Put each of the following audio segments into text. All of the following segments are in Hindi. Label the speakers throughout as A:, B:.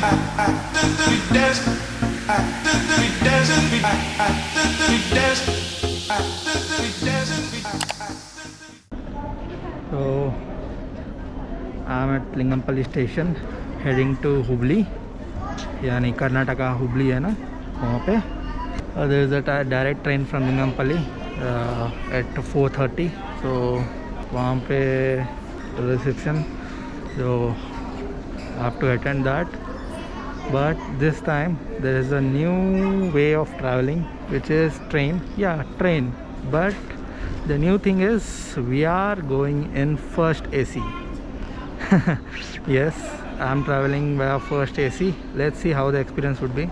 A: So I'm at Lingampally station heading to Hubli, यानी कर्नाटका हुबली है ना वहाँ पे. There is a direct train from Lingampally at 4:30. So वहाँ पे reception, so I have to attend that. But this time there is a new way of traveling, which is train. Yeah, train. But the new thing is we are going in first AC. Yes, I am traveling via first AC. Let's see how the experience would be.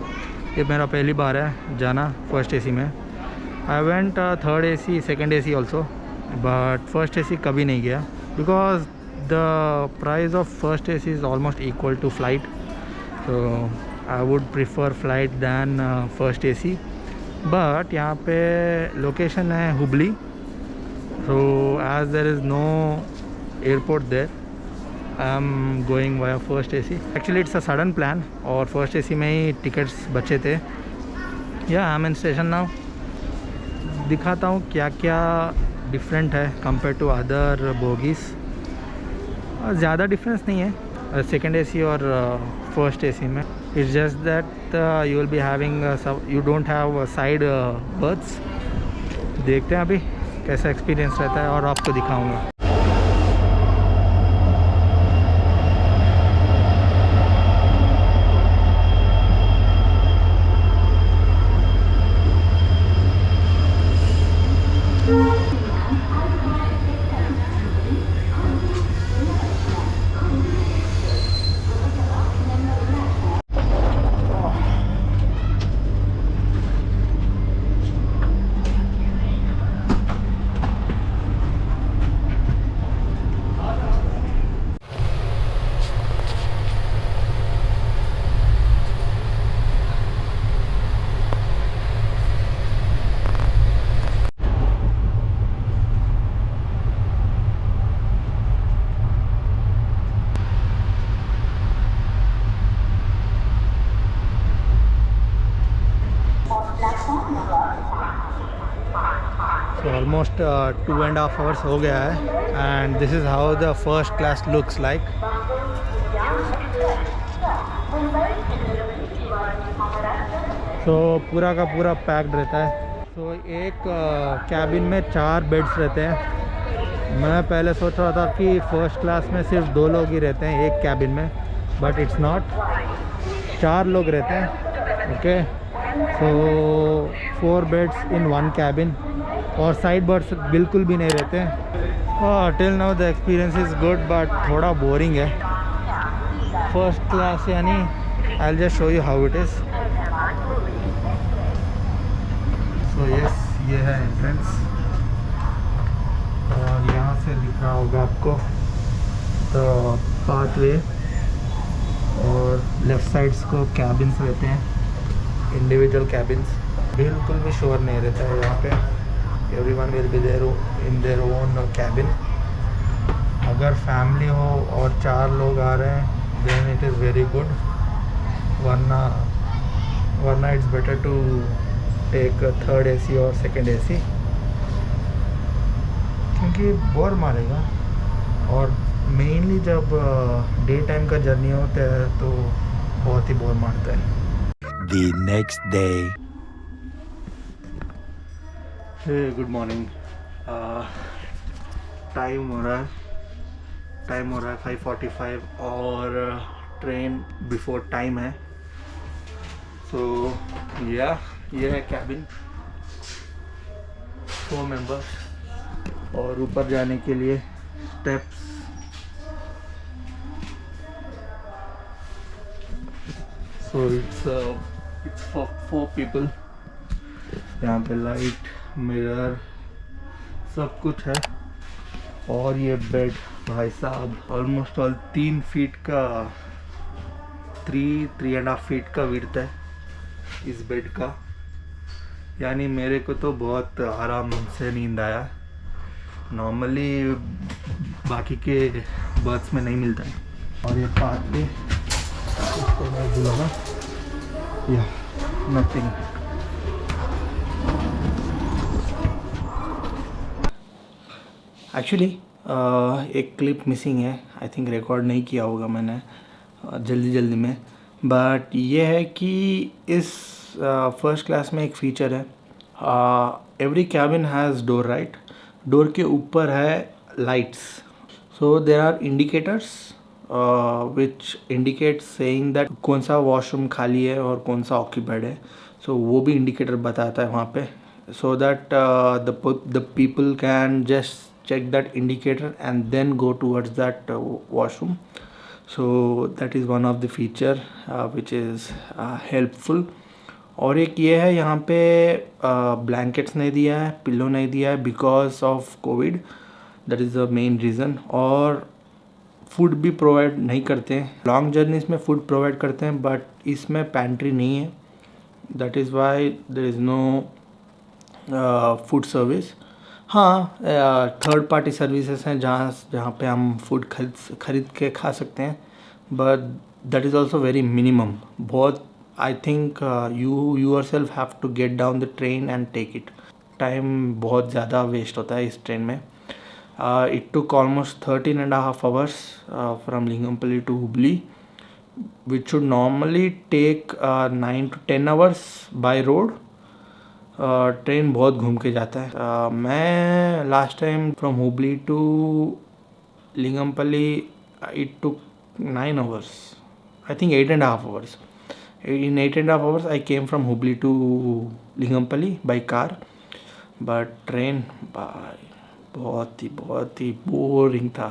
A: ये मेरा पहली बार है जाना फर्स्ट AC में. I went third AC, second AC also, but first AC कभी नहीं गया because the price of first AC is almost equal to flight. So I would prefer flight than first AC. But यहाँ पे location है Hubli. So as there is no airport there, I am going via first AC. Actually it's a sudden plan और first AC में ही tickets बचे थे. Yeah, I am in station now. दिखाता हूँ क्या क्या different है compared to other bogies. ज़्यादा difference नहीं है second AC और first AC में. It's just that you will be having you don't have side berths. देखते हैं अभी कैसा एक्सपीरियंस रहता है और आपको दिखाऊंगा. So almost 2.5 hours हो गया है and this is how the first class looks like. So पूरा का पूरा पैक्ड रहता है. So एक कैबिन में 4 बेड्स रहते हैं. मैं पहले सोच रहा था कि फर्स्ट क्लास में सिर्फ 2 लोग ही रहते हैं एक कैबिन में, बट इट्स नॉट. 4 लोग रहते हैं. ओके, सो 4 बेड्स इन 1 कैबिन और साइड बर्ड्स बिल्कुल भी नहीं रहते हैं. Till now the experience is good but थोड़ा बोरिंग है. फर्स्ट क्लास यानी I will just show you how it is. So yes, ये है एंट्रेंस और यहाँ से दिख रहा होगा आपको द पाथवे और लेफ़्ट साइड्स को कैबिन्स रहते हैं, इंडिविजुअल कैबिन्स. बिल्कुल भी शोर नहीं रहता है यहाँ पे. Everyone will be there in their own cabin. अगर फैमिली हो और 4 लोग आ रहे हैं then it is very good. वरना it's better to take a third AC और second AC क्योंकि बोर मारेगा. और मेनली जब डे टाइम का जर्नी होता है तो बहुत ही बोर मारता है.
B: The next day.
A: Good morning. Time हो रहा है 5:45 और ट्रेन बिफोर टाइम है. सो ये है कैबिन, 4 मेंबर्स और ऊपर जाने के लिए steps. So it's for 4 people. यहाँ पे लाइट, मिरर सब कुछ है. और ये बेड भाई साहब ऑलमोस्ट 3 फीट का 3.5 फीट का विड्थ है इस बेड का. यानी मेरे को तो बहुत आराम से नींद आया. नॉर्मली बाकी के बर्थ्स में नहीं मिलता है. और ये पाथवे तो मैं बुलाना या नथिंग. एक्चुअली एक क्लिप मिसिंग है. आई थिंक रिकॉर्ड नहीं किया होगा मैंने जल्दी में. बट ये है कि इस फर्स्ट क्लास में एक फ़ीचर है. Every cabin has door, right. Door के ऊपर है lights. So there are indicators which indicate saying that कौन सा वॉशरूम खाली है और कौन सा ऑक्यूपाइड है. सो वो भी इंडिकेटर बताता है वहाँ पे, so that the people can just check that indicator and then go towards that washroom. So that is one of the feature which is helpful. और एक ये है यहाँ पे blankets नहीं दिया है, पिल्लो नहीं दिया है because of COVID. that is the main reason. और फूड भी प्रोवाइड नहीं करते हैं. लॉन्ग जर्नीज में फूड प्रोवाइड करते हैं बट इसमें पैंट्री नहीं है. That is why there is no food service. हाँ, थर्ड पार्टी सर्विसेज हैं जहाँ पे हम फूड खरीद के खा सकते हैं. But that is also very minimum. बहुत I think you yourself have to get down the train and take it. Time बहुत ज़्यादा वेस्ट होता है इस ट्रेन में. It took almost 13.5 hours from Lingampally to Hubli, which should normally take 9 to 10 hours by road. Train बहुत घूम के जाता है. मैं last time from Hubli to Lingampally it took 9 hours. I think 8.5 hours. In 8.5 hours I came from Hubli to Lingampally by car. But train बहुत ही बोरिंग था.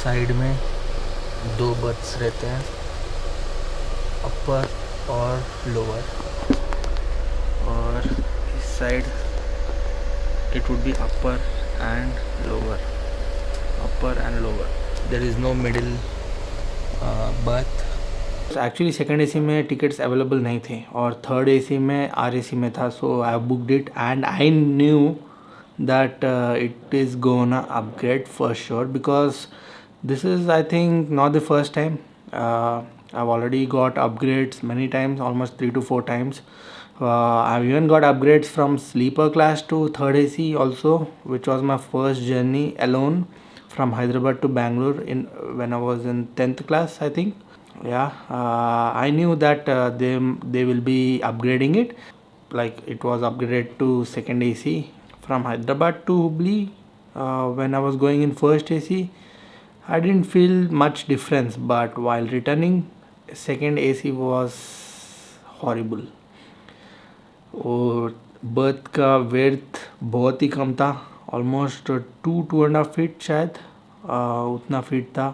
A: साइड में 2 बर्थ्स रहते हैं, अपर और लोअर. और इस side it would be upper and lower, upper and lower. There is no middle berth. Actually second AC में टिकट्स अवेलेबल नहीं थे और थर्ड एसी में RAC में था. So I booked it and I knew that it is gonna upgrade for sure, because this is, I think, not the first time. I've already got upgrades many times, almost 3 to 4 times. I've even got upgrades from sleeper class to third AC also, which was my first journey alone from Hyderabad to Bangalore when I was in 10th class, I think. I knew that they will be upgrading it. Like, it was upgraded to second AC from Hyderabad to Hubli. When I was going in first AC, I didn't feel much difference, but while returning, second AC was horrible. और बर्थ का वेथ बहुत ही कम था, ऑलमोस्ट 2.5 फीट शायद, उतना फीट था.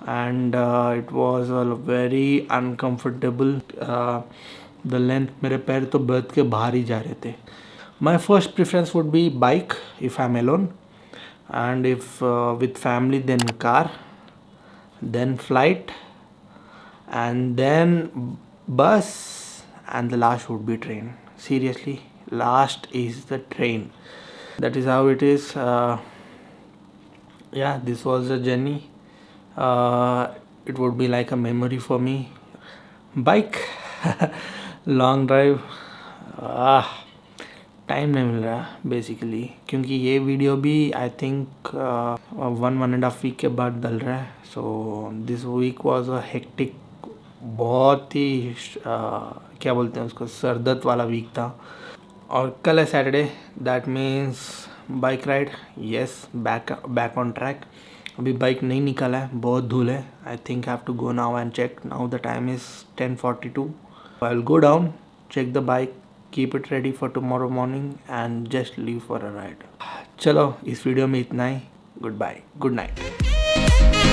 A: And it was very uncomfortable. The length, मेरे पैर तो बर्थ के बाहर ही जा रहे थे. My first preference would be bike if I'm alone, and if with family, then car, then flight, and then bus, and the last would be train. Seriously, last is the train. That is how it is. This was a journey. It would be like a memory for me. Bike, long drive. Time नहीं मिल रहा बेसिकली, क्योंकि ये वीडियो भी आई थिंक 1.5 वीक के बाद डल रहा है. So this week was a hectic, बहुत ही क्या बोलते हैं उसको, सरदर्द वाला वीक था. और कल है Saturday, that means bike ride. Yes, back on track. अभी बाइक नहीं निकाला है, बहुत धूल है. I think have to go now and check. Now the time is 10:42. I'll go down, check the bike, keep it ready for tomorrow morning and just leave for a ride. चलो इस वीडियो में इतना ही. Goodbye. Good night.